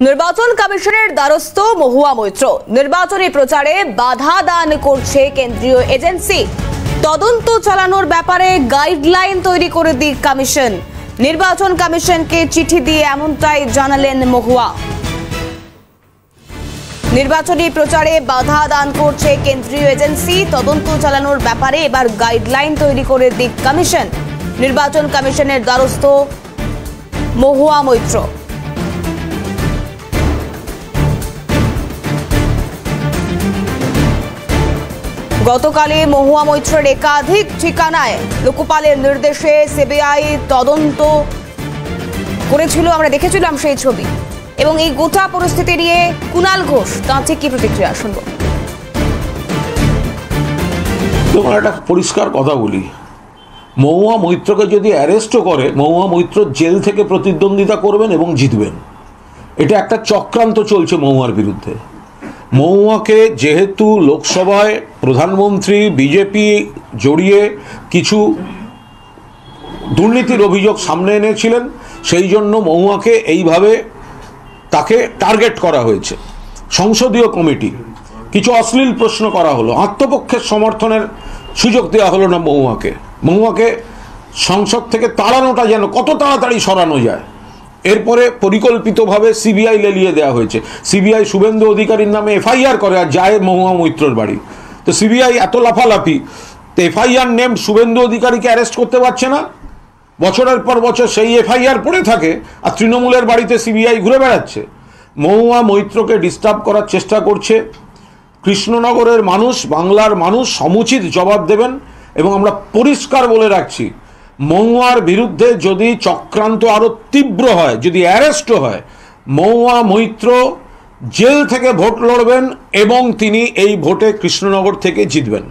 নির্বাচন কমিশনের দ্বারস্থ মহুয়া মৈত্র। নির্বাচনী প্রচারে বাধা দান করছে কেন্দ্রীয় এজেন্সি। তদন্ত চালানোর ব্যাপারে গাইডলাইন তৈরি করে দিক কমিশন। নির্বাচন কমিশনকে চিঠি দিয়ে এমনটাই জানালেন মহুয়া। নির্বাচনী প্রচারে বাধা দান করছে কেন্দ্রীয় এজেন্সি। তদন্ত চালানোর ব্যাপারে এবার গাইডলাইন তৈরি করে দিক কমিশন। নির্বাচন কমিশনের দ্বারস্থ মহুয়া মৈত্র। গতকালে মহুয়া মৈত্রের একাধিক ঠিকানায় লোকপালের নির্দেশে সিবিআই তদন্ত করেছিল, আমরা দেখেছিলাম সেই ছবি। এবং এই গোটা পরিস্থিতি নিয়ে কুণাল ঘোষ তাঁর ঠিক কি প্রতিক্রিয়া শুনবো। তোমার একটা পরিষ্কার কথা বলি, মহুয়া মৈত্রকে যদি অ্যারেস্টও করে, মহুয়া মৈত্র জেল থেকে প্রতিদ্বন্দ্বিতা করবেন এবং জিতবেন। এটা একটা চক্রান্ত চলছে মহুয়ার বিরুদ্ধে। মহুয়াকে যেহেতু লোকসভায় প্রধানমন্ত্রী বিজেপি জড়িয়ে কিছু দুর্নীতির অভিযোগ সামনে এনেছিলেন, সেই জন্য মহুয়াকে এইভাবে তাকে টার্গেট করা হয়েছে। সংসদীয় কমিটি কিছু অশ্লীল প্রশ্ন করা হলো, আত্মপক্ষের সমর্থনের সুযোগ দেওয়া হলো না মহুয়াকে সংসদ থেকে তাড়ানোটা যেন কত তাড়াতাড়ি সরানো যায়। এরপরে পরিকল্পিতভাবে সিবিআই লেলিয়ে দেওয়া হয়েছে। সিবিআই শুভেন্দু অধিকারীর নামে এফআইআর করে আর যায় মহুয়া মৈত্রর বাড়ি। তো সিবিআই এত লাফালাফি, তো এফআইআর নেম শুভেন্দু অধিকারীকে অ্যারেস্ট করতে পারছে না। বছরের পর বছর সেই এফআইআর পড়ে থাকে আর তৃণমূলের বাড়িতে সিবিআই ঘুরে বেড়াচ্ছে। মহুয়া মৈত্রকে ডিস্টার্ব করার চেষ্টা করছে। কৃষ্ণনগরের মানুষ, বাংলার মানুষ সমুচিত জবাব দেবেন। এবং আমরা পরিষ্কার বলে রাখছি, মহুয়ার বিরুদ্ধে যদি চক্রান্ত আরো তীব্র হয়, যদি অ্যারেস্টও হয়, মহুয়া মৈত্র জেল থেকে ভোট লড়বেন এবং তিনি এই ভোটে কৃষ্ণনগর থেকে জিতবেন।